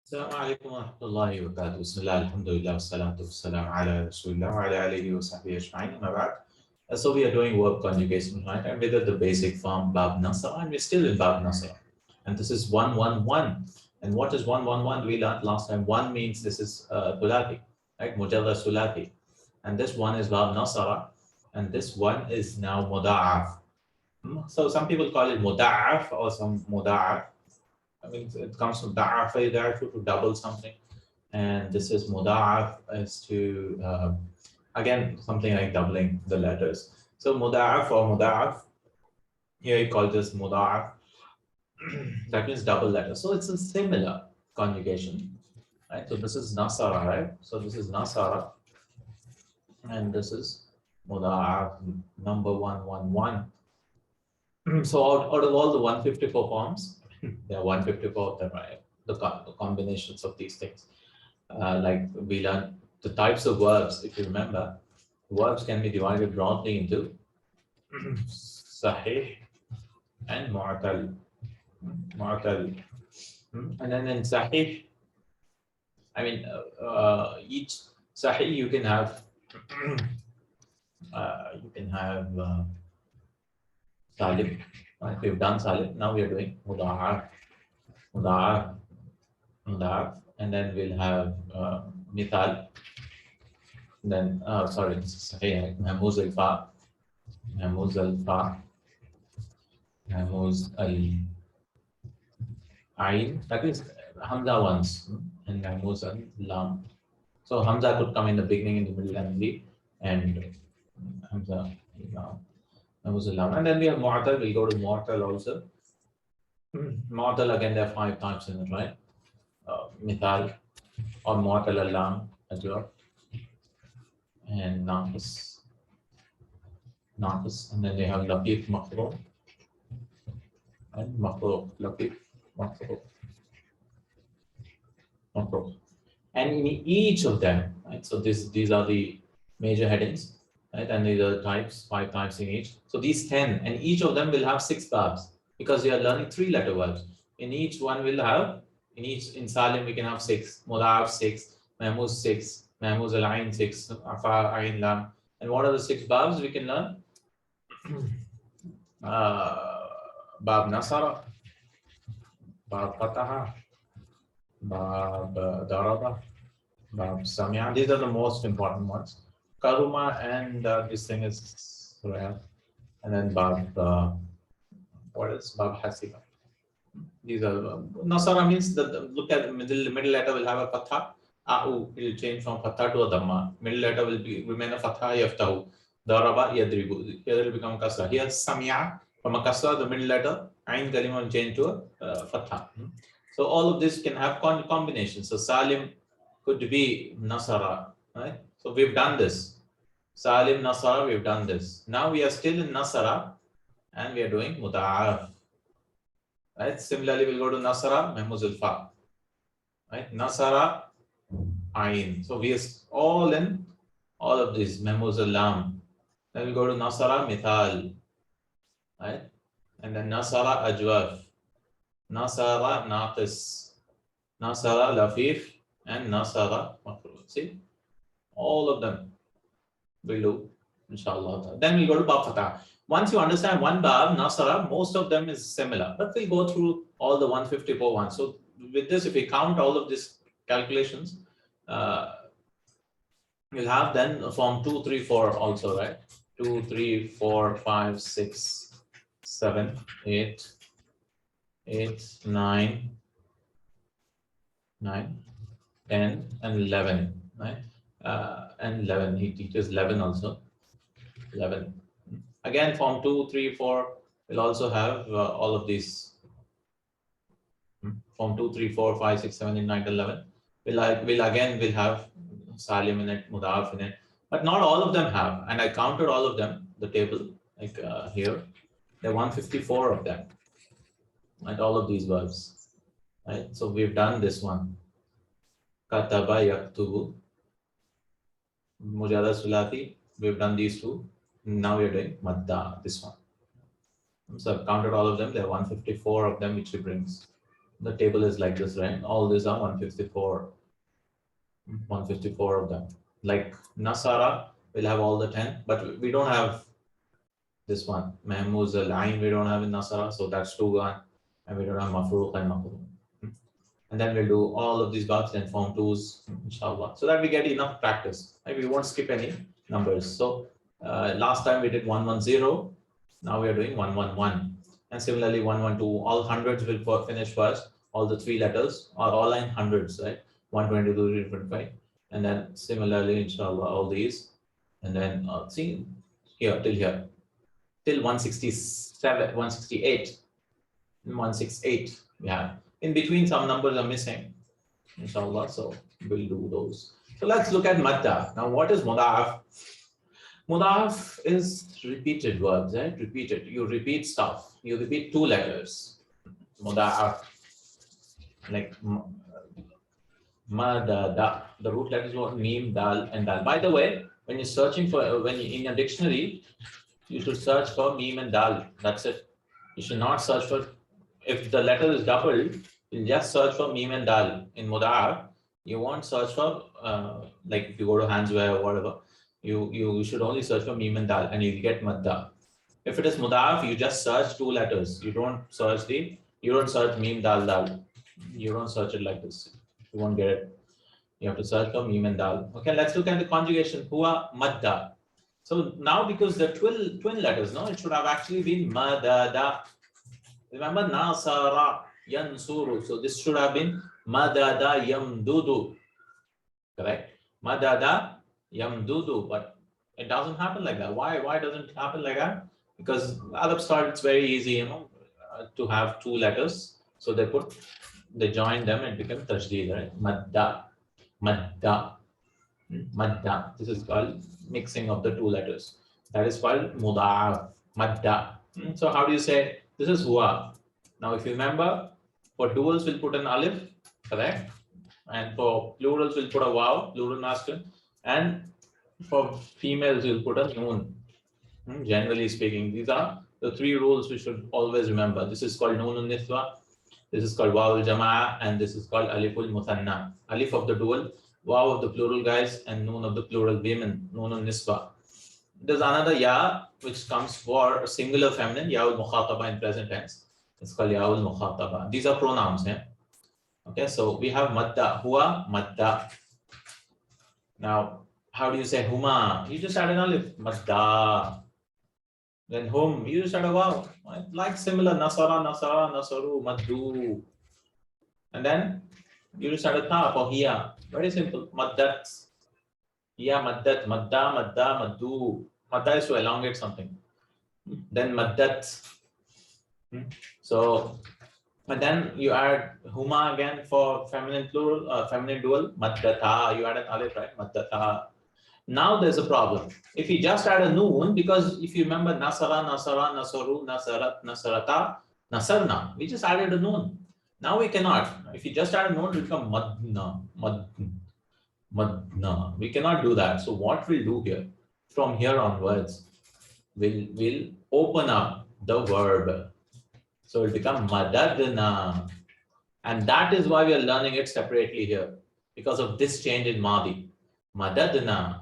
السلام عليكم ورحمة الله وبركاته. بسم الله الحمد لله والصلاة والسلام على رسول الله وعلى آله وصحبه أجمعين. أما بعد. So we are doing verb conjugation tonight, and with the basic form Bab Nasara, and we're still in Bab Nasara. And this is 111. And what is 111? We learned last time. One means this is Thulathi, right? Mujarrad Sulati. And this one is Bab Nasara, and this one is now Muda'af. So some people call it Muda'af or some Muda'af. I mean, it comes from da'af, to double something, and this is muda'af is to again something like doubling the letters. So muda'af or muda'af, here you call this muda'af. That means double letters. So it's a similar conjugation, right? So this is nasara, right? So this is nasara, and this is muda'af number 111. So out of all the 154 forms, there are 154 of them, right? The combinations of these things. Like we learned the types of verbs, if you remember, verbs can be divided broadly into sahih and mu'tal. And then in sahih, I mean, each sahih you can have salim. Right? We've done salim. Now we are doing muda'af, and then we'll have mithal. Then sorry, sahih, mahmuz al-fa, mahmuz al-ain. That is hamza ones, and mahmuz al-lam. So hamza could come in the beginning, in the middle, and the end. Hamza al-lam. And then we have mu'tal. We'll go to mu'tal also. Mu'tal, again, there are 5 types in it, right? Mithal or mu'tal al-lam as well. And naqis. And then they have laqif, maqruh. And maqruh, laqif, maqruh. And in each of them, right? So these are the major headings. Right, and these are the types, 5 types in each. So these 10, and each of them will have 6 verbs because we are learning 3-letter verbs. In each one will have, in Salim we can have 6, Muda'af 6, Mahmuz 6, Mahmuz al-Ain 6, Afa, Ain, Lam. And what are the 6 verbs we can learn? Bab Nasara, Bab Fataha, Bab Daraba, Bab Samia. These are the most important ones. Karuma, and this thing is rare. And then Bab, what else? Bab Hasiba. These are Nasara means that look at the middle letter will have a fatha. A'u, it will change from fatha to a dhamma. Middle letter will remain a fatha, yaftahu. Daraba, yadribu. Here it will become kasra. Here Samia, from a kasra, the middle letter, Ain kalima will change to a fatha. So all of this can have combinations. So Salim could be Nasara, right? So we've done this. Salim, Nasara, we've done this. Now we are still in Nasara and we are doing Muda'af. Right? Similarly, we'll go to Nasara, Mahmuz al-Fa. Right? Nasara, Ain. So we are all in all of these, Mahmuz al-Lam. Then we'll go to Nasara, Mithal. Right? And then Nasara, Ajwaf. Nasara, Naqis. Nasara, Lafif. And Nasara, Maqrur. See? All of them we'll do, inshallah. Then we'll go to Bab Fatah. Once you understand one Bab, Nasara, most of them is similar. But we'll go through all the 154 ones. So with this, if we count all of these calculations, we'll have then form 2, 3, 4 also, right? 2, 3, 4, 5, 6, 7, 8, 9, 10, and 11, right? And 11, he teaches 11 also. 11. Again, form 2, 3, 4 will also have all of these. Form 2, 3, 4, 5, 6, 7, 8, 9, 11. We'll have Salim in it, Muda'af in it. But not all of them have. And I counted all of them, the table, like here. There are 154 of them. Right? All of these verbs. Right? So we've done this one. Kataba yaktubu. Mujarrad Sulati, we've done these 2. Now we're doing Madda, this one. So I've counted all of them. There are 154 of them which he brings. the table is like this, right? All these are 154 of them. Like Nasara will have all the 10, but we don't have this one. Mahmuz al-Ain we don't have in Nasara, so that's 2 gone. And we don't have Mafruq and Mafruq. And then we'll do all of these babs, then form 2s, inshallah. So that we get enough practice. Right? We won't skip any numbers. So last time we did 110. Now we are doing 111. And similarly 112. All hundreds will finish first. All the 3 letters are all in hundreds, right? 122, 325. And then similarly, inshallah, all these. And then see here till here. Till 167, 168, 168. Yeah. In between, some numbers are missing, inshallah. So we'll do those. So let's look at madda. Now, what is muda'af? Muda'af is repeated verbs, right? Repeated. You repeat stuff. You repeat 2 letters. Muda'af. Like madada. The root letters were mim, dal, and dal. By the way, when you're searching for, in a dictionary, you should search for mim and dal. That's it. You should not search for, if the letter is doubled, you just search for mim and dal. In muda'af, you won't search for, like if you go to Hansware or whatever, you should only search for mim and dal and you get madda. If it is muda'af, you just search 2 letters. You don't search mim, dal, dal. You don't search it like this. You won't get it. You have to search for mim and dal. Okay, let's look at the conjugation. Huwa madda. So now because they're twin letters, no, it should have actually been madada. Remember nasara, yansuru. So this should have been madada yamdudu. Correct? Madada yamdudu. But it doesn't happen like that. Why doesn't it happen like that? Because Arab style, it's very easy, you know, to have 2 letters. So they join them and become tajdeed, right? Madda. Madda. Madda. This is called mixing of the 2 letters. That is called muda'af. Madda. So how do you say this is huwa? Now if you remember, for duals we'll put an alif, correct? And for plurals we'll put a waw, plural masculine. And for females we'll put a noon. Generally speaking, these are the 3 rules we should always remember. This is called noonun niswa, this is called waw al-jama'a, and this is called aliful muthanna. Alif of the dual, waw of the plural guys, and noon of the plural women, noonun niswa. There's another ya which comes for a singular feminine, ya al-mukhataba in present tense. It's called ya al-mukhataba. These are pronouns. Yeah? Okay, so we have madda, huwa, madda. Now, how do you say huma? You just add an alif, madda. Then hum, you just add a waw. Right? Like similar, nasara, nasara, nasaru, maddu. And then you just add a ta for hiya. Very simple, maddat. Hiya maddat, madda, madda, maddu. Madda is to elongate something. Then maddat. So, and then you add huma again for feminine plural, feminine dual, maddata. You add an alif, right? Maddata. Now there's a problem. If you just add a noon, because if you remember nasara, nasara, nasaru, nasarat, nasarata, nasarna, we just added a noon. Now we cannot. If you just add a noon, it will become madna, madna. We cannot do that. So what we'll do here, from here onwards, we'll open up the verb. So it will become madadna. And that is why we are learning it separately here, because of this change in Madi. Madadna.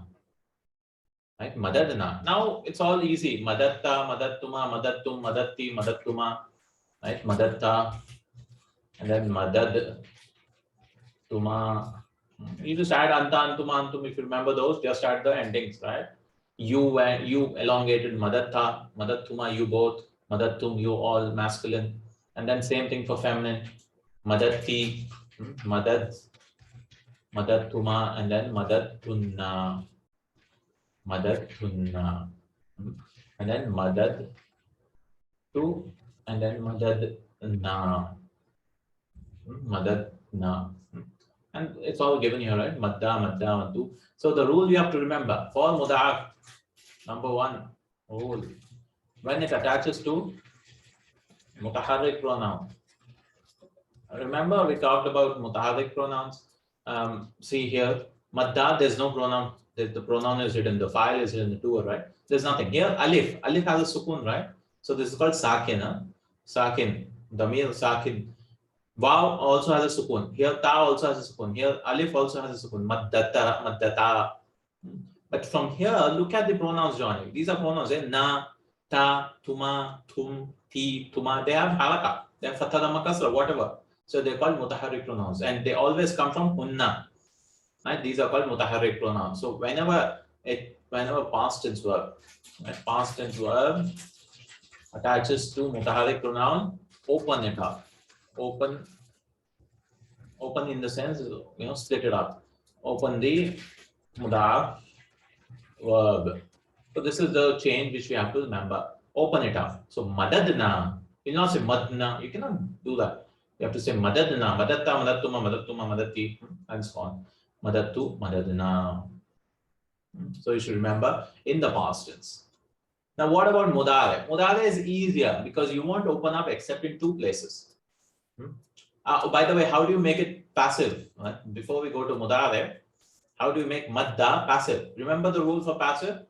Right? Madadna. Now it's all easy. Madatta, madattuma, madattum, madatti, madattuma. Right? Madatta. And then madad. Tuma. You just add anta, antuma, antum. If you remember those, just add the endings, right? You elongated madatta, madattuma, you both. Madattum, you all, masculine. And then same thing for feminine. Madatti, madad, madattuma, and then madattunna. Madattunna. And then madad tu, and then madadna. Madadna. And it's all given here, right? Madda, madda, maddu. So the rule you have to remember for muda'af, number 1 rule. When it attaches to mutaharrik pronoun. Remember we talked about mutaharrik pronouns. See here, madda, there's no pronoun. The pronoun is hidden. The file is hidden. The doer, right? There's nothing. Here, alif. Alif has a sukun, right? So this is called sakin. Sakin. Damir sakin. Vav also has a sukun. Here ta also has a sukun. Here alif also has a sukun. Maddata, maddata. But from here, look at the pronouns joining. These are pronouns. Na, ta, tuma, tum, ti, tuma. They have halaka. They have fatha, dhamma, kasra, whatever. So they're called mutaharrik pronouns. And they always come from hunna. Right? These are called mutaharrik pronouns. So whenever past tense verb, right? Past tense verb attaches to mutaharrik pronoun, open it up. Open in the sense, split it up. Open the mudaf verb. So this is the change which we have to remember. Open it up. So madadna. You will not say madna. You cannot do that. You have to say madadna, madatta, madattuma, madattuma, madatti, and so on. Madattu, madadna. So you should remember in the past tense. Now what about mudare? Mudare is easier because you won't open up except in two places. By the way, how do you make it passive? Before we go to mudare, how do you make madda passive? Remember the rule for passive?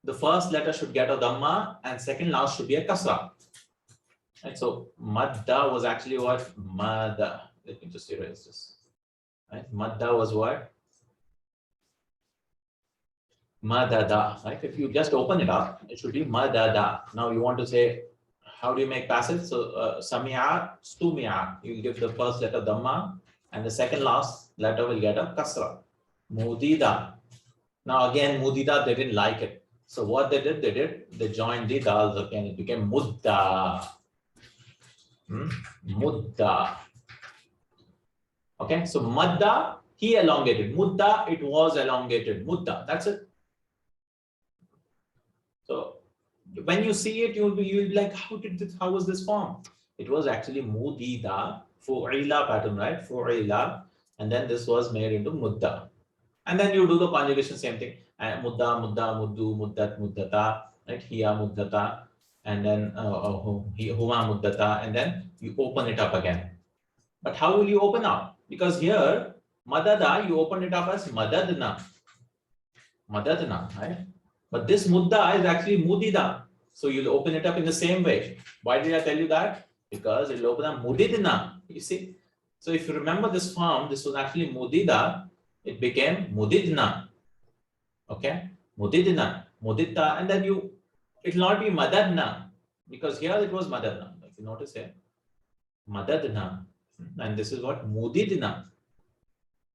The first letter should get a dhamma and second last should be a kasra. Right? So madda was actually what? Madda. Let me just erase this. Right? Madda was what? Madada. Right? If you just open it up, it should be madada. Now you want to say, how do you make passive? So samia, stumia. You give the first letter dhamma and the second last letter will get a kasra. Mudida. Now again, mudida, they didn't like it. So what they did, they joined the dals again. It became mudda. Mudda. Okay, so madda, he elongated. Mudda, it was elongated. Mudda, that's it. So when you see it, you'll be like, how was this formed? It was actually mudida, fu'ila pattern, right? Fu'ila, and then this was made into mudda. And then you do the conjugation, same thing. Mudda, mudda, muddu, muddat, muddata, right? Hiya, muddata, and then huma, muddata, and then you open it up again. But how will you open up? Because here, madada, you open it up as madadna. Madadna, right? But this mudda is actually mudida. So you'll open it up in the same way. Why did I tell you that? Because it will open up mudidna. You see? So if you remember this form, this was actually mudida. It became mudidna. Okay? Mudidna, mudita, and then it will not be madadna, because here it was madadna. If you notice here, madadna, and this is what mudidna,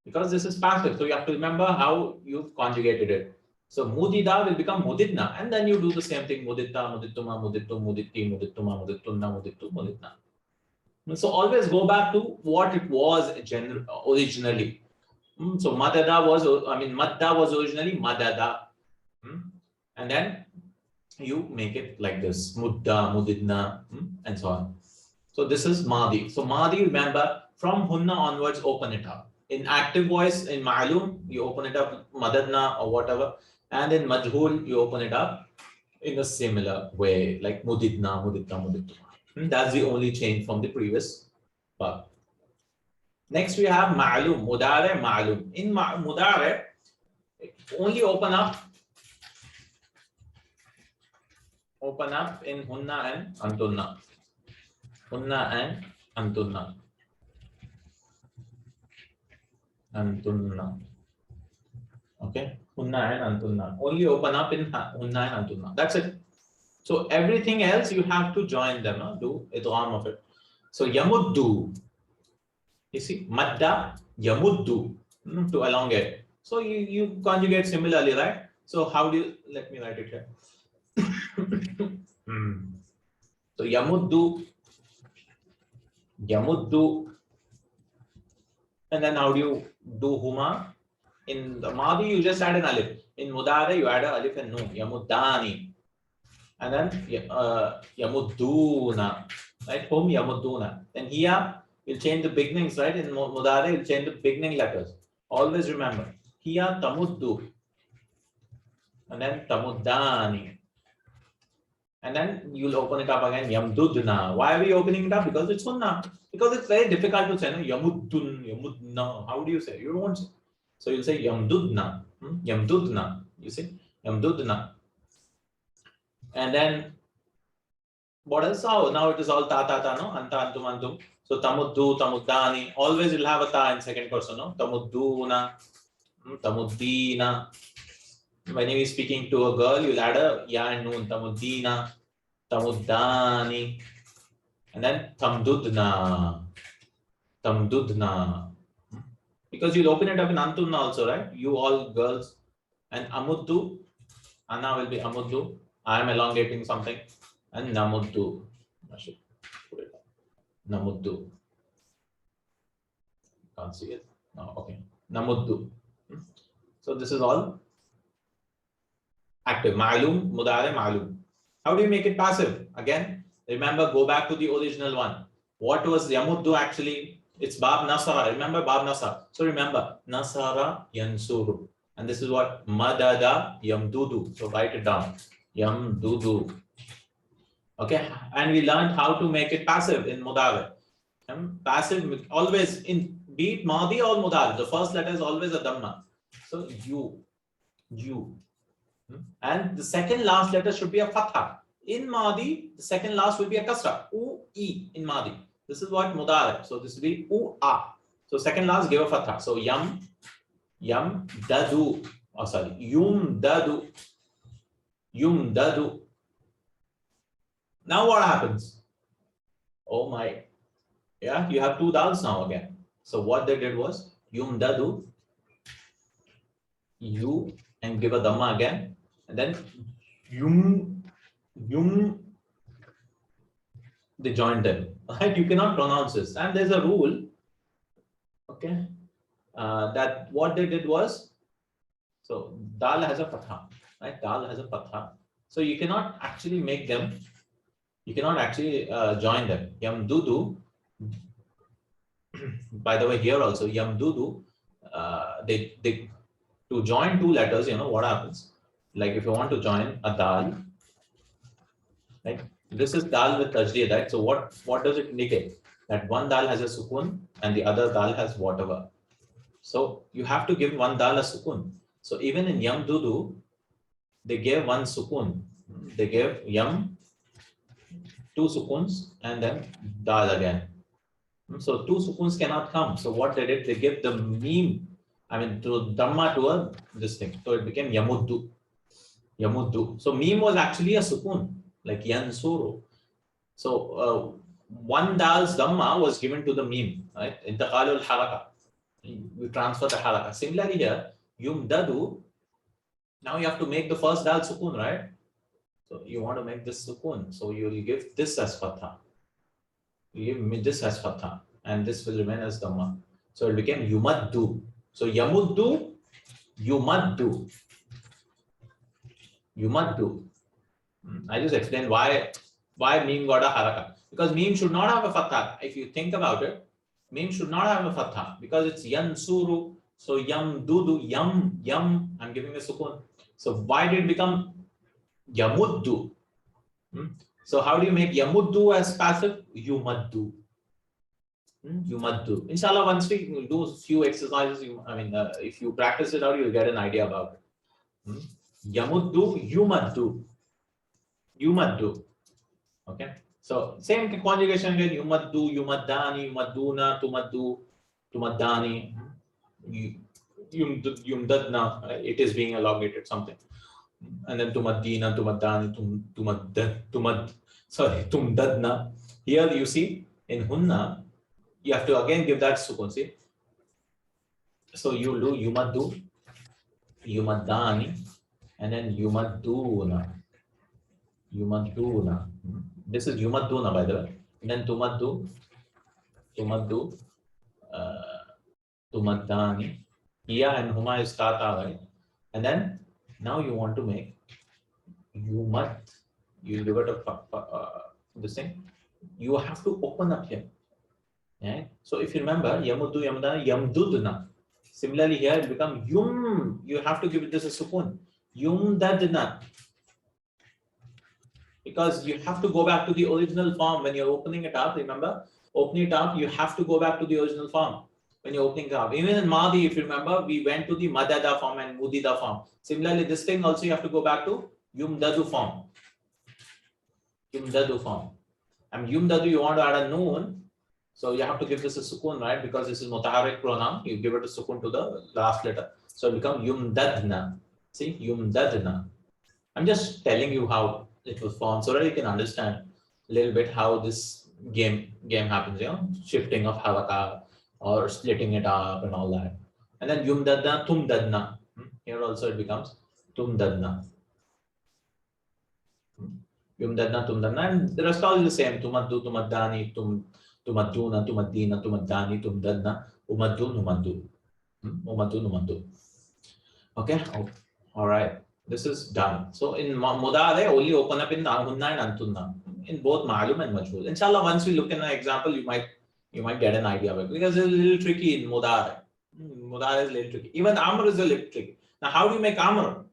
because this is passive. So you have to remember how you've conjugated it. So mudida will become mudidna, and then you do the same thing: muditta, mudittuma, mudittu, muditti, mudittuma, mudittunna, mudittu, muditna. So always go back to what it was originally. So madada was originally madada. And then you make it like this: mudda, mudidna, and so on. So this is madi. So madi, remember, from hunna onwards, open it up. In active voice, in ma'lum, you open it up, madadna or whatever. And in majhul, you open it up in a similar way, like mudidna, mudidna, mudittuma. That's the only change from the previous part. Next, we have ma'lum, mudare, ma'lum. In mudare, only open up in hunna and antunna. Hunna and antunna. Antunna. Okay, hunna and antunna. Only open up in hunna and antunna. That's it. So everything else you have to join them, do idgham of it. So yamuddu. You see, madda, yamuddu, to elongate. So you conjugate similarly, right? So how do you, let me write it here. So yamuddu, and then how do you do huma? In the madi, you just add an alif. In mudare, you add an alif and nun, yamuddani. And then yamudduna, right? Hum yamudduna. Then here, you'll change the beginnings, right? In mudare, you'll change the beginning letters. Always remember, hiya tamuddu, and then tamuddani. And then you'll open it up again, yamdudna. Why are we opening it up? Because it's hunna. Because it's very difficult to say, no? Yamuddun, yamudna. How do you say? You won't say. So you'll say yamdudna. Yamdudna. You see? Yamdudna. And then what else? Oh, now it is all ta ta ta, no? Anta, antum, antum. So tamuddu, tamuddani, always you'll have a ta in second person, no? Tamudduna, tamuddina. When you're speaking to a girl, you'll add a ya and noon, tamuddina, tamuddani, and then tamdudna, tamdudna. Because you'll open it up in antunna also, right? You all girls. And amuddu, Anna will be amuddu. I am elongating something. And namuddu. I should put it up. Namuddu. Can't see it. No, okay. Namuddu. So this is all active. Ma'lum, mudare, ma'lum. How do you make it passive? Again, remember, go back to the original one. What was yamuddu actually? It's bab nasara. Remember bab nasara. So remember, nasara yansuru. And this is what madada yamdudu. So write it down. Yamdudu. Okay. And we learned how to make it passive in mudare. Passive always in be it madi or mudare. The first letter is always a dhamma. So you. And the second last letter should be a fatha. In Madi, the second last will be a kasra. U-E in Madi. This is what mudare. So this will be U-A. So second last give a fatha. So yam, dadu. Oh, sorry. Yum dadu. Now what happens? Oh my. Yeah, you have two dals now again. So what they did was yum dadu. You and give a dhamma again. And then yum, they joined them. Right? You cannot pronounce this. And there's a rule, okay, that what they did was, so dal has a fatha, right? Dal has a fatha. So you cannot actually make them, you cannot actually join them. Yam dudu, by the way, here also, yam dudu, they to join two letters, you know what happens? Like if you want to join a dal, right? This is dal with tajdeed, right? So what does it indicate? That one dal has a sukun and the other dal has whatever. So you have to give one dal a sukun. So even in yam dudu, they gave one sukun. They gave yam, two sukuns, and then dal again. So two sukuns cannot come. So what they did, they gave the meme, I mean to dhamma to a this thing. So it became yamuddu. Yamuddu. So meme was actually a sukun, like yansuru. So one dal's dhamma was given to the meme, right? Intaqalul haraka. We transfer the haraka. Similarly here, yum dadu. Now you have to make the first dal sukun, right? So you want to make this sukun. So you will give this as fatha. You give this as fatha, and this will remain as dhamma. So it became yumaddu. So yamuddu, yumaddu. Yumaddu. I just explained why meme got a haraka. Because meme should not have a fatha. If you think about it, meme should not have a fatha because it's yansuru. So yam dudu, yam, I'm giving a sukun. So why did it become yamuddu? So how do you make yamuddu as passive? Yumaddu. Yumaddu. Inshallah, once we do a few exercises, if you practice it out, you'll get an idea about it. Yamuddu, yumaddu. Yumaddu. Okay. So same conjugation again. Yumaddu, yumaddani, yumadduna, tumaddu, tumaddani. Yumdadna. It is being elongated something. And then tumaddina, tumaddani, tumdadna. Here you see in hunna, you have to again give that sukun. See. So you do yumaddu, yumaddani, and then yumadduna. Yumadduna. This is yumadduna, by the way. And then tumaddu, tumaddani. Iya and huma is tata, right? And then now you want to make yumad. You give it a this thing. You have to open up here. Right? So if you remember, yamuddu, yamdana, yamdudna. Similarly here it becomes yum. You have to give it this a sukun. Yumdadna. Because you have to go back to the original form when you're opening it up. Remember, opening it up, you have to go back to the original form when you're opening it up. Even in Madi, if you remember, we went to the Madada form and Mudida form. Similarly, this thing also you have to go back to Yumdadu form. Yumdadu form. And Yumdadu, you want to add a noon. So you have to give this a sukun, right? Because this is mutaharrik pronoun. You give it a sukun to the last letter. So it becomes yumdadna. See, yumdadna. I'm just telling you how it was formed so that you can understand a little bit how this game happens, you know, shifting of halaka or splitting it up and all that. And then yumdadna, tumdadna. Here also it becomes tumdadna. Yumdadna, tumdadna, and the rest all is the same. Tumaddu, tumaddani, tumadduna, tumaddina, tumaddani, tumdadna, umaddu, numaddu. Umaddu, numaddu. Okay, all right. This is done. So in Muda, they only open up in Hunna and Antunna, in both Ma'lum and Majhul. Inshallah, once we look in an example, you might get an idea of it, because it's a little tricky in Muda. Muda is a little tricky. Even Amr is a little tricky. Now, how do you make Amr?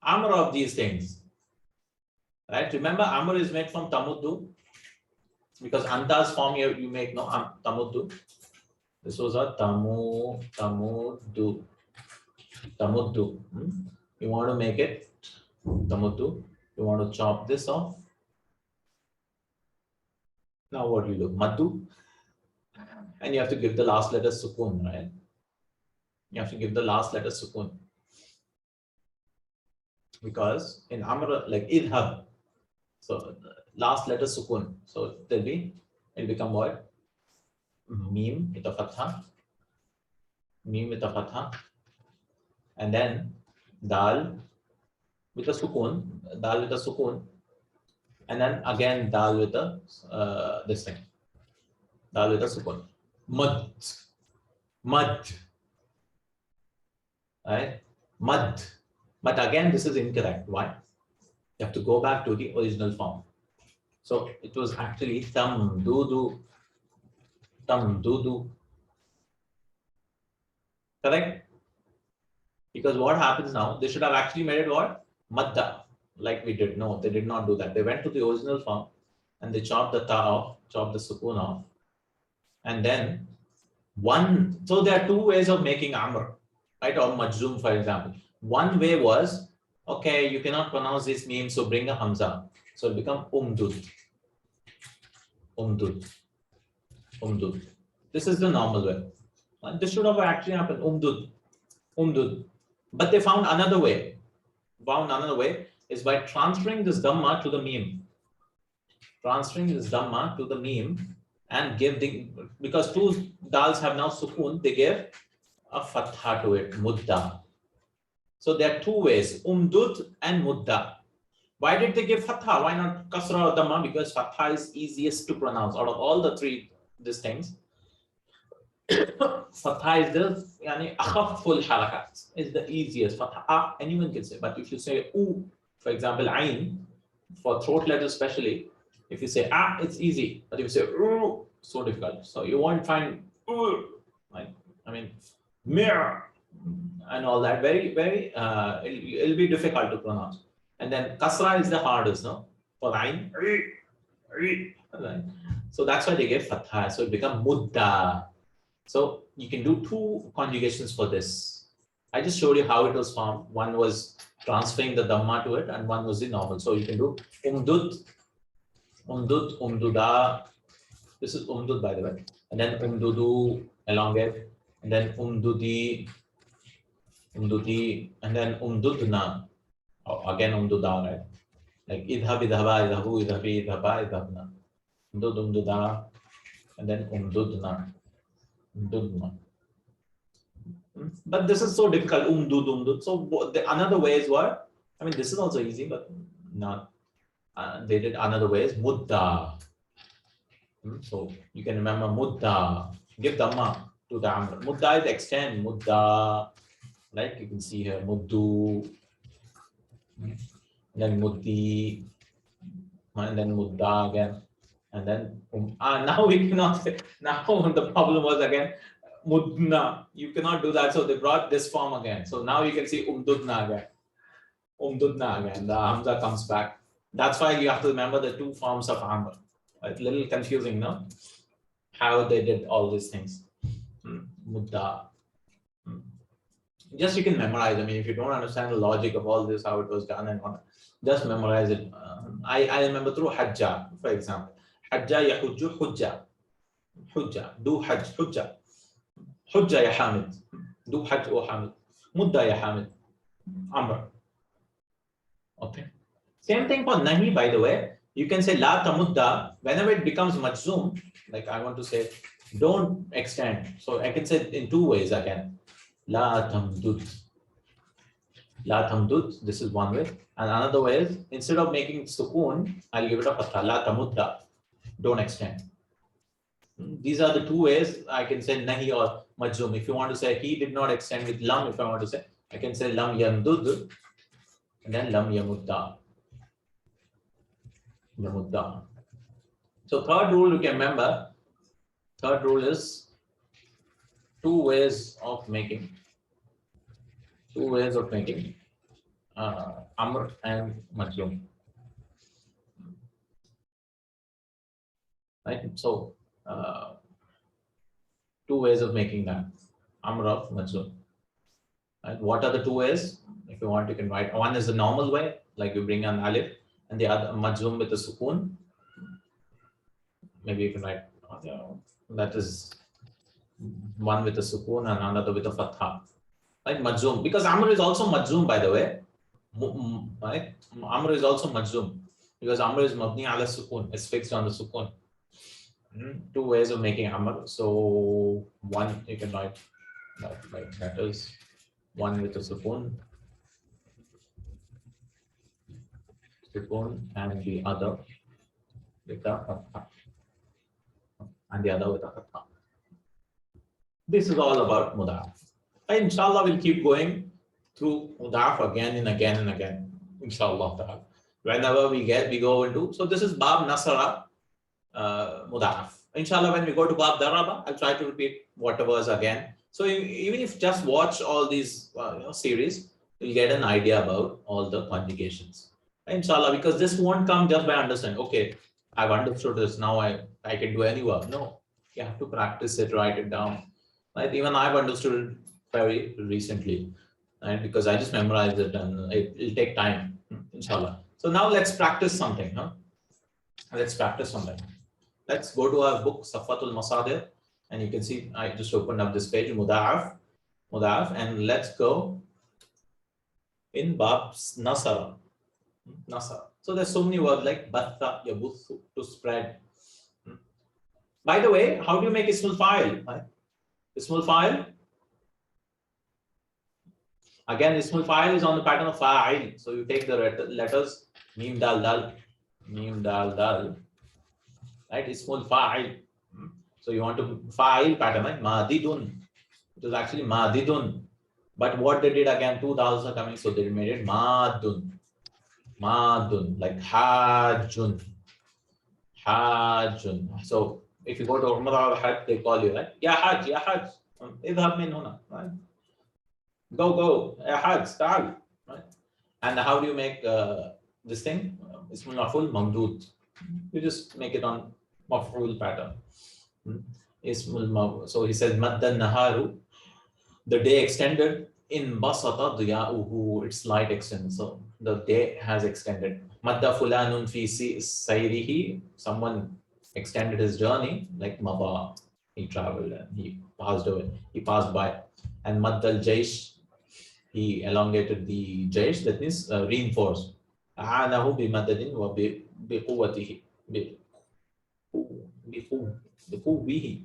Amr of these things. Right? Remember, Amr is made from Tamuddu, because Anta's form here you make no Tamuddu. This was a Tamuddu. Tamuddu. You want to make it Tamuddu. You want to chop this off. Now what do you do? Maddu. And you have to give the last letter sukun, right? You have to give the last letter sukun. Because in Amr, like idhab, so last letter sukun. So it'll become what? Mim with a fatha. Mim with a fatha. And then dal with a sukun, and then again dal with a this thing, dal with a sukun, mud, right? Mud, but again this is incorrect. Why? You have to go back to the original form. So it was actually tamdudu, correct? Because what happens now, they should have actually made it what? Madda, like we did. No, they did not do that. They went to the original form and they chopped the ta off, chopped the sukun off. And then so there are two ways of making Amr, right? Or Majzoom, for example. One way was, okay, you cannot pronounce this meme, so bring a Hamza. So it becomes umdud. This is the normal way. And this should have actually happened, umdud. But they found another way. Is by transferring this Dhamma to the meme. And give because two dals have now sukun, they gave a fatha to it, mudda. So there are two ways, umdud and mudda. Why did they give fatha? Why not kasra or dhamma? Because fatha is easiest to pronounce out of all the three these things. Fatha is the akhafful harakat, is the easiest. Fatha, anyone can say. But if you say u, for example, ain, for throat letters especially, if you say it's easy. But if you say so difficult. So you won't find mir and all that. Very, very, it'll be difficult to pronounce. And then kasra is the hardest, no? For ain, right? So that's why they gave fatha. So it becomes mudda. So you can do two conjugations for this. I just showed you how it was formed. One was transferring the dhamma to it, and one was the normal. So you can do umdud, umduda. This is umdud, by the way. And then umdudu, elongate. And then umdudi, and then umdudna. Again umduda, right? Like idhab, idhaba, idhabu, idhabi, idhaba, idhabna. Umdud, umduda. And then umdudna. But this is so difficult. Umdud. So another way is what? I mean, this is also easy, but not. They did another way is mudda. So you can remember mudda. Give dhamma to the amr. Mudda is extend. Mudda, like you can see here, muddu, and then muddi, and then mudda again. And then now we cannot say. Now the problem was again mudna. You cannot do that, so they brought this form again. So now you can see umdudna again. The hamza comes back. That's why you have to remember the two forms of amr. It's a little confusing, no? How they did all these things. Mudda. Just you can memorize. I mean, if you don't understand the logic of all this, how it was done and what, just memorize it. I remember through hajja, for example. Hajja yahujju hujja. Hujja. Do hajj. Hujja. Hujja ya Hamid. Do hajj o Hamid. Mudda ya Hamid. Amr. Okay. Same thing for nahi, by the way. You can say la tamudda whenever it becomes majzoom. Like I want to say, don't extend. So I can say it in two ways again. La tamdud. La tamdud. This is one way. And another way is instead of making sukoon, I'll give it a fatha. La tamudda. Don't extend. These are the two ways I can say nahi or majzoom. If you want to say he did not extend with lam, if I want to say, I can say lam yamdud and then lam yamudda. Yamudda. So third rule you can remember. Third rule is two ways of making amr and majzoom. Right. So two ways of making that amr of majzoom. Right. What are the two ways? If you want, you can write. One is the normal way, like you bring an alif, and the other majzoom with a sukoon. Maybe you can write that is one with a sukoon and another with a fatha. Right, majzoom, because amr is also majzoom, by the way. Right, amr is also majzoom because amr is mabni ala sukoon. It's fixed on the sukoon. Two ways of making amr. So one you can write like that is one with a sukoon, and the other with a fatha, and the other with a fatha. This is all about mudaf. And inshallah, we'll keep going through mudaf again and again and again. Inshallah. Whenever we go into. So this is bab nasara mudaf. Inshallah, when we go to bab daraba, I'll try to repeat whatever's again. So even if just watch all these series, you'll get an idea about all the conjugations. Inshallah, because this won't come just by understanding. Okay, I've understood this. Now I can do any work. No, you have to practice it, write it down. Right? Even I've understood it very recently, right? Because I just memorized it, and it'll take time, inshallah. So now let's practice something. Let's practice something. Let's go to our book, Safatul Masadir, and you can see I just opened up this page, Muda'af, and let's go in Bab Nasara. So there's so many words like Batha, Yabuthu, to spread. By the way, how do you make Ismul Fa'il? Right? Ismul Fa'il. Again, Ismul Fa'il is on the pattern of Fa'il. So you take the letters Mim Dal Dal, right? Ismul Fa'il. So you want to Fa'il pattern, right? Madidun. It was actually Madidun. But what they did again, two dals are coming, so they made it Madun. Like Hajjun. So if you go to Umrah or Hajj, they call you, right? Ya Hajj. Idhab min huna, right? Go, Ya Hajj, ta'al, right? And how do you make this thing? Ismul Maf'ul Mamdud. You just make it on Maf'ul pattern. So he says, Maddan Naharu, the day extended, in Basata Diya'uhu, its light extends. So the day has extended. Madda Fulanun fi sayrihi, someone extended his journey, like Maba, he traveled and he passed away, he passed by. And Maddal Jaish, he elongated the Jaish, that means reinforced. A'anahu bi madadin wa bi quwwatihi. بقوه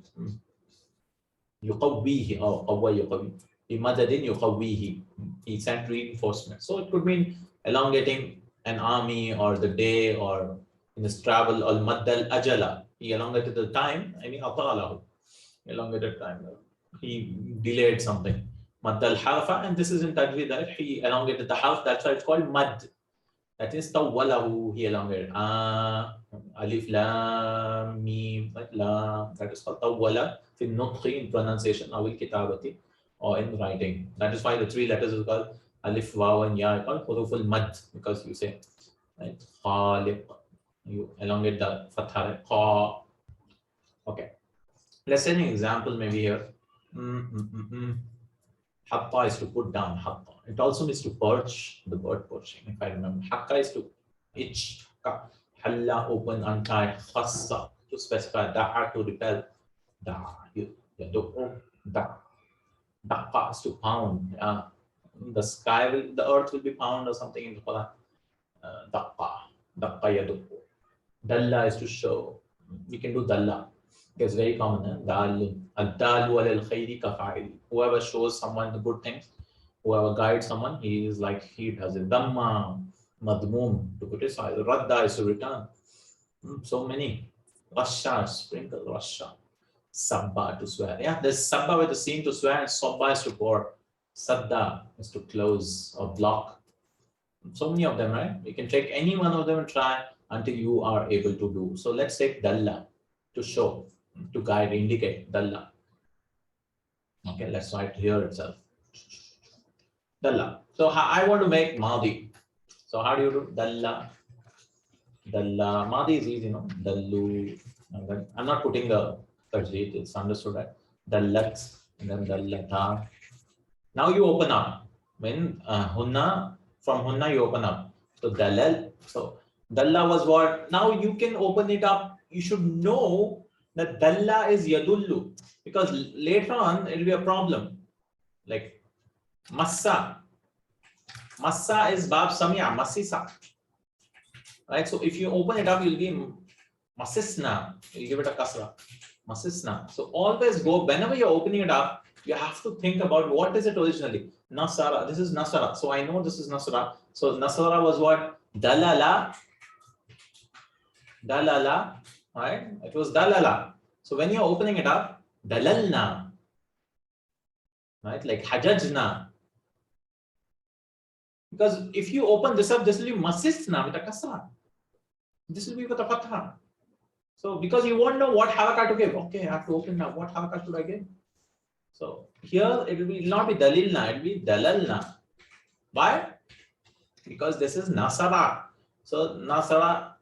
يقويه أو قوى يقوي بمدد يقويه. He sent reinforcement. So it could mean elongating an army or the day or in his travel. Or مد الأجل, he elongated the time. I mean أطاله, elongated time. He delayed something. مد الحرف, and this is in tajweed that he elongated the harf. That's why it's called mad. That is طوله, he elongated. Alif Lam Mim, Lam, that is called Tawwala fi nutqi, in pronunciation, or in kitabati, or in writing. That is why the three letters is called Alif, Waw, and Ya, called Huruful Mad, because you say, right, Khaliq, you elongate the fatha, Kha. Okay. Let's say an example maybe here. Hatta is to put down, Hatta. It also means to perch, the bird perching, if I remember. Hakka is to itch, Halla, open, untie, Khassa. to specify, da'a to repel, da'a, yadu'u, da'a, daqa is to pound. The sky will, the earth will be pound or something in the Quran. Daqa, daqa yadu'u. Dalla is to show. We can do dalla. It's very common. Dal, ad-dalu alal khayri ka fa'il. Whoever shows someone the good things, whoever guides someone, he is like he does it. Damma, madmum, to criticize. Radda is to return. So many. Rasha, sprinkle, rasha. Sabba to swear. Yeah, there's sabba with the seen to swear, and sabba is to pour. Sadda is to close or block. So many of them, right? You can take any one of them and try until you are able to do. So let's take dalla, to show, to guide, indicate, dalla. Okay, let's write here itself. Dalla. So I want to make madi. So how do you do dalla? Dalla. Madi is easy, no? Dallu. I'm not putting the tajdeed, it's understood, right? Dallat, and then dallata. Now you open up. When hunna, from hunna you open up. So dalal. So dalla was what? Now you can open it up. You should know that dalla is yadullu, because later on it will be a problem. Like massa. Massa is bab samya, masisa. Right? So if you open it up, you'll be masisna. You give it a kasra. Masisna. So always go, whenever you're opening it up, you have to think about what is it originally. Nasara. This is nasara. So I know this is nasara. So nasara was what? Dalala. Dalala. Right? It was dalala. So when you're opening it up, dalalna. Right? Like hajajna. Because if you open this up, this will be masisna with a kasra. This will be with a fatha. So because you won't know what harakat to give. Okay, I have to open now. What harakat should I give? So here it will not be dalilna, it will be dalalna. Why? Because this is nasara. So nasara,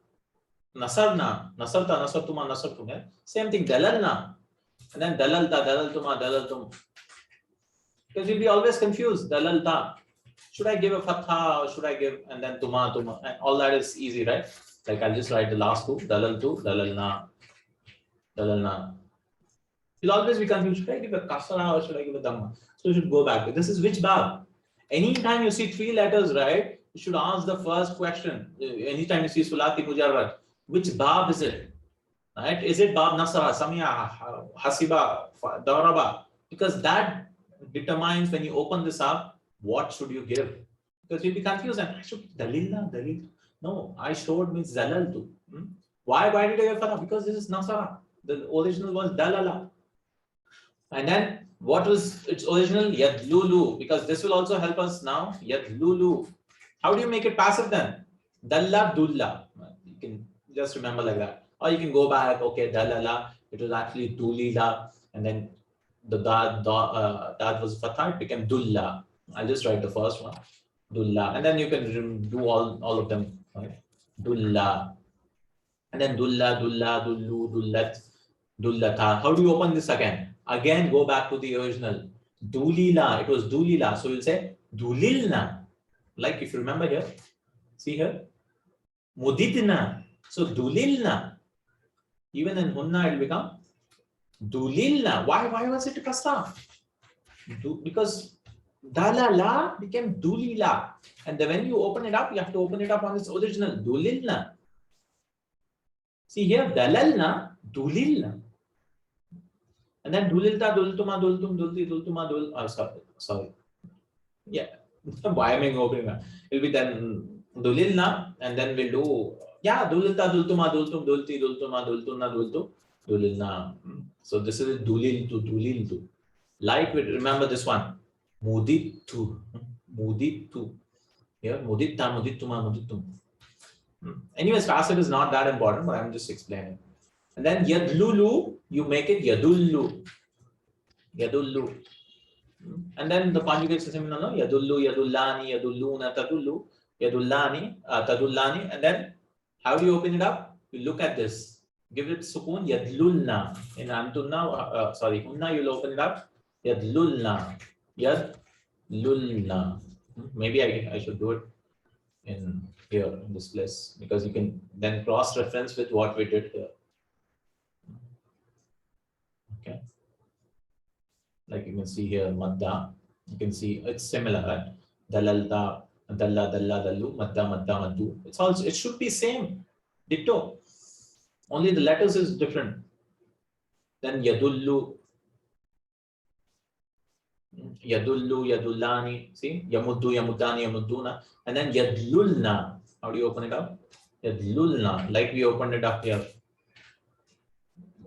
nasarna, nasarta, nasartuma, nasartum. Same thing, dalalna. And then dalalta, dalaltuma, dalaltum. Because you'll be always confused. Dalalta. Should I give a fatha or should I give, and then tuma, tuma, and all that is easy, right? Like I'll just write the last two, dalaltu, dalalna, dalalna. You'll always be confused. Should I give a kasra or should I give a dhamma? So you should go back. This is which bab? Anytime you see three letters, right? You should ask the first question. Anytime you see sulati mujarrad, which bab is it? Right? Is it bab nasara, samya, hasiba, daraba? Because that determines when you open this up, what should you give? Because you'll be confused and I should dalilna, dalil. No, I showed means zalaltu. Why did I give fatha? Because this is nasara. The original was dalala. And then what was its original? Yadlulu. Because this will also help us now. Yadlulu. How do you make it passive then? Dalla dulla. You can just remember like that. Or you can go back, okay, dalala. It was actually dulila. And then the dad was fatha, it became dulla. I'll just write the first one. Dulla. And then you can do all of them. Right? Dulla. And then dulla, dulla, dullu, dullat, dullata. How do you open this again? Again, go back to the original. Dulila. It was dulila. So you'll say dulilna. Like if you remember here. See here. Mudidna. So dulilna. Even in hunna it will become dulilna. Why was it kasra? Because dalala became dulila. And then when you open it up, you have to open it up on its original. Dulilna. See here, dalalna, dulilna. And then dulilta, dultuma, dultum, dulti, dultuma, dul. Sorry. Yeah. Why am I opening that? It will be then dulilna, and then we'll do, yeah, dulilta, dultuma, dultum, dulti, dultuma, dultuna, dultu, dulilna. So this is duliltu, duliltu. Like, remember this one. Muditu. Muditu. Here, muditta, mudittuma, mudittum. Anyways, passive is not that important, but I'm just explaining. And then yadlulu, you make it yadullu. Yadullu. And then the conjugation system, no, yadullu, yadullani, yadulluna, tadullu, yadullani, tadullani. And then how do you open it up? You look at this. Give it sukun, yadlulna. In antunna, unna, you'll open it up. Yadlulna. Yadlulna. Maybe I should do it in here in this place, because you can then cross-reference with what we did here. Like you can see here, madda. You can see it's similar, right? Dalalta, dalla, dalla, dallu, madda, madda, maddu. It's also, it should be same, ditto. Only the letters is different. Then yadullu, yadullu, yadullani. See, yamuddu, yamuddani, yamudduna. And then yadlulna. How do you open it up? Yadlulna, like we opened it up here.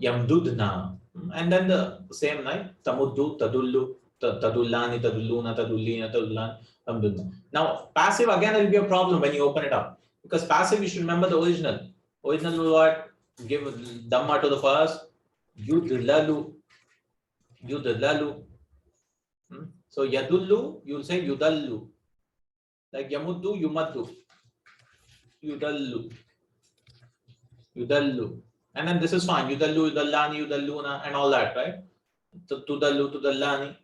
Yamdudna. And then the same, right? Tamuddu, tadullu, tadullani, tadulluna, tadullina, tadullan, tamdudna. Now, passive again will be a problem when you open it up. Because passive, you should remember the original. Original will what? Give dhamma to the first. Yudlalu. Yudlalu. So yadullu, you'll say yudallu. Like yamuddu, yumaddu. Yudallu. Yudallu. And then this is fine. Yudallu, yudallani, yudalluna, and all that, right? Tudallu, tudallani.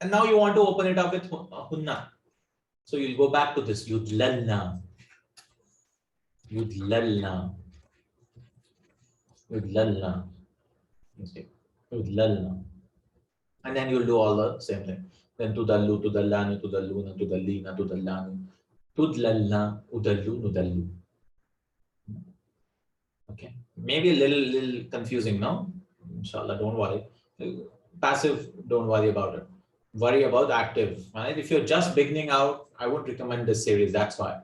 And now you want to open it up with hunna. So you'll go back to this. Yudlalna. Yudlalna. Yudlalna. You see? Yudlalna. And then you'll do all the same thing. Then tudallu, tudallani, tudalluna, tudallina, tudallani. Tudlalna, udallu, nudallu. Okay. Maybe a little confusing now. Inshallah, don't worry. Passive, don't worry about it. Worry about active. Right? If you're just beginning out, I would recommend this series. That's why.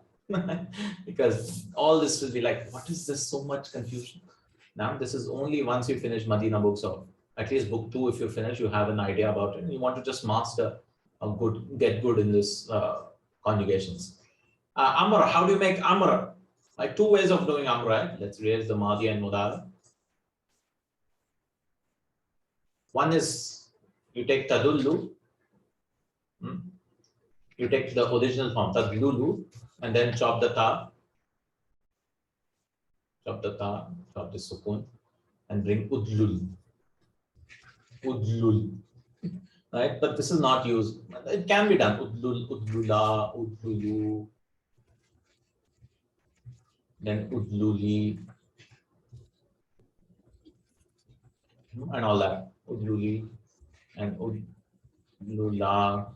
Because all this will be like, what is this? So much confusion. Now, this is only once you finish Madina books, or at least book 2, if you finish, you have an idea about it. And you want to just master get good in this conjugations. Amra, how do you make amra? Like 2 ways of doing amra, right? Let's raise the madi and mudari. One is you take tadullu, you take the original form tadlulu, and then chop the ta, chop the sukun, and bring udlul, udlul, right? But this is not used. It can be done. Udlul, udlula, udlulu. Then udluli and all that. Udluli and udlula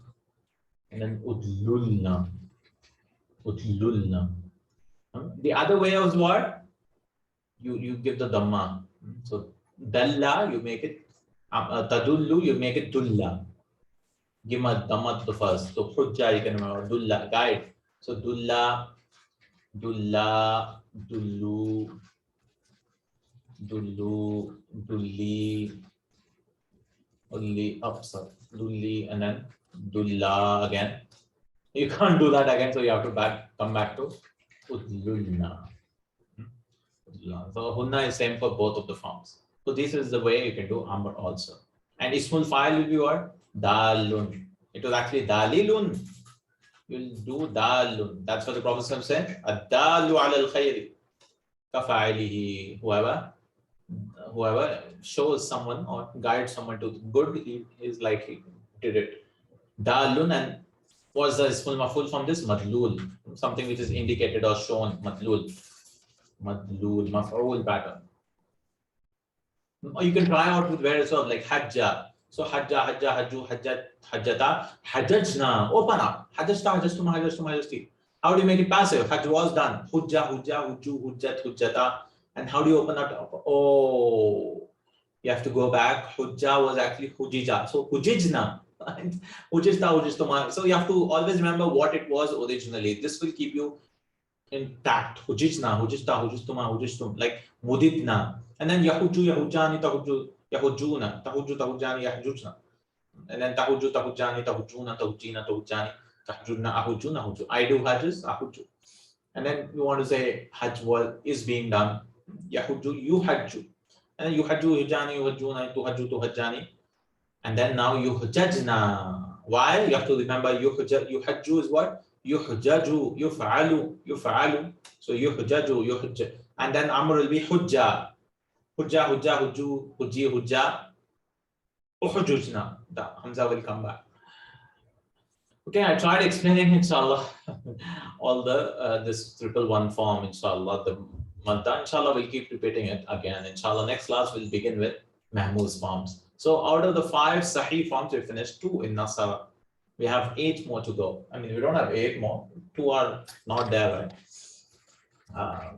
and then udlulna. Udlulna. The other way is what? You give the dhamma. So dalla, you make it tadullu, you make it dulla. Give a dhamma to the first. So hujja, you can remember dulla, guide. So dulla. Dulla, dullu, dullu, dulli, ulli, upside, dulli, and then dulla again. You can't do that again, so you have to come back to udlulna. So hunna is same for both of the forms. So this is the way you can do amr also. And ismul fa'il will be what? Dalun. It was actually dalilun. You'll do dalun. That's what the Prophet said. Ad-dalu ala al-khayri kafa'ilihi. Whoever shows someone or guides someone to good, he is like he did it. Dalun, and what's the ismul maf'ul from this? Madlul. Something which is indicated or shown. Madlul. Madlul. Maf'ul pattern. Or you can try out with various verbs like hajja. So hajja, hajja, hajju, hajjat, hajjata, hajjajna, open up. Hajjasta, hajjastuma, hajjastuma, hajjasti. How do you make it passive? Hajj was done. Hujja, hujja, hujju, hujjat, hujjata. And how do you open that up? Oh, you have to go back. Hujja was actually hujija. So hujijna. Hujista, hujistuma. So you have to always remember what it was originally. This will keep you intact. Hujijna, hujista, hujistuma, hujistum. Like mudidna. And then yahujju, yahujjani, tahujju. Yahujuna, tahujju, tahujjani, yahujjuna. And then tahujju, tahujjani, tahujjuna, tahujjina, tahujjani, tahujjuna, ahujjuna, ahujju. I do hajjus, ahujju. And then you want to say hajj is being done. Yahujju, you hajju. And then you hajju, hujjani, hujjuna, tuhajju, tuhajjani. And then now you hujjajna. Why? You have to remember you hajju is what? You hujjaju, you fa'alu. So you hujjaju, you hujja. And then amr will be hujja. Hujja, hujja, hujju, hujji, hujja, uhujujna. The Hamza will come back. Okay, I tried explaining, inshallah, all the this 111 form, inshallah, the madda, inshallah, we'll keep repeating it again. Inshallah, next class we'll begin with Mahmuz forms. So out of the 5 Sahih forms, we finished 2 in Nasara. We have 8 more to go. I mean, we don't have 8 more. 2 are not there, right?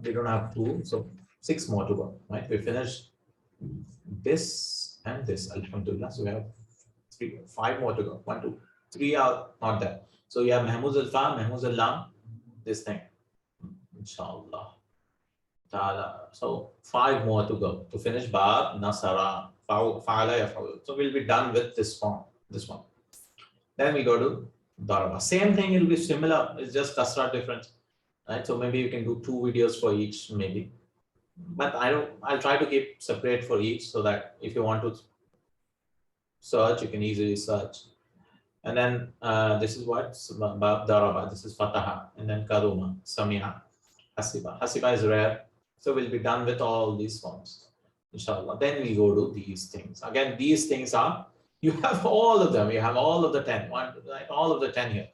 We don't have 2, so 6 more to go, right? We finished this and this, alhamdulillah. So we have 5 more to go. 1, 2, 3 are not there. So you have Mahmuz al-Fa, Mahmuz al-Lam, this thing, inshallah. So 5 more to go to finish Bab, Nasara, Fa'ala, Yaf'ul. So we'll be done with this form, this one. Then we go to Daraba. Same thing, it will be similar, it's just kasra difference. Right? So maybe you can do 2 videos for each, maybe. But I'll try to keep separate for each so that if you want to search, you can easily search. And then this is what? Bab Daraba, this is Fataha. And then Karuma, Sami'a, Hasiba. Hasiba is rare. So we'll be done with all these forms, inshallah. Then we go to these things. Again, these things are, you have all of them. You have all of the 10, right? All of the 10 here.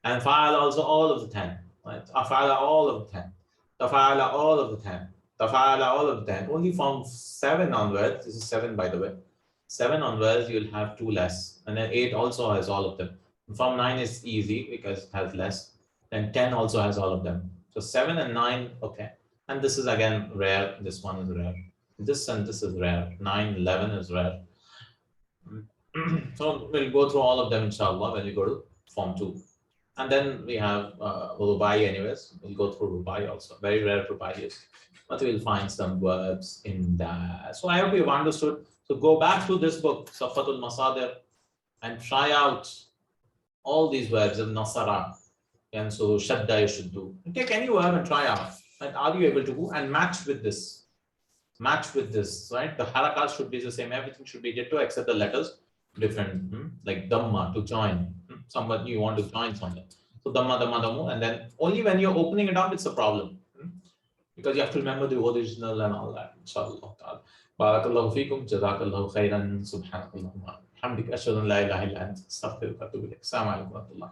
And Fa'ala also all of the 10. Right? Af'ala all of the 10. Tafa'ala all of the 10. Tafa'ala all of the 10. Only from 7 onwards, this is 7 by the way. 7 onwards, you'll have 2 less. And then 8 also has all of them. From 9 is easy because it has less. Then 10 also has all of them. So 7 and 9, okay. And this is again rare. This one is rare. This and this is rare. 9, 11 is rare. So we'll go through all of them, inshallah, when we go to Form 2. And then we have Rubai anyways. We'll go through Rubai also. Very rare Rubai is. But we'll find some verbs in that. So I hope you've understood. So go back to this book, Safatul Masadir, and try out all these verbs in Nasara. And so Shadda you should do. Take any verb and try out. And are you able to do and match with this? Match with this, right? The harakas should be the same. Everything should be ditto except the letters different. Like Dhamma, to join. Somebody you want to join something. So Dhamma, Dhamma, Dhammu. And then only when you're opening it up, it's a problem. Because you have to remember the original and all that. Inshallah. Barakallahu feekum. Jazakallahu khairan. Subhanallah. Hamdik. Ashhadu an la ilaha illa anta. Astaghfiruka wa atubu ilaik. Assalamu alaikum wa rahmatullah.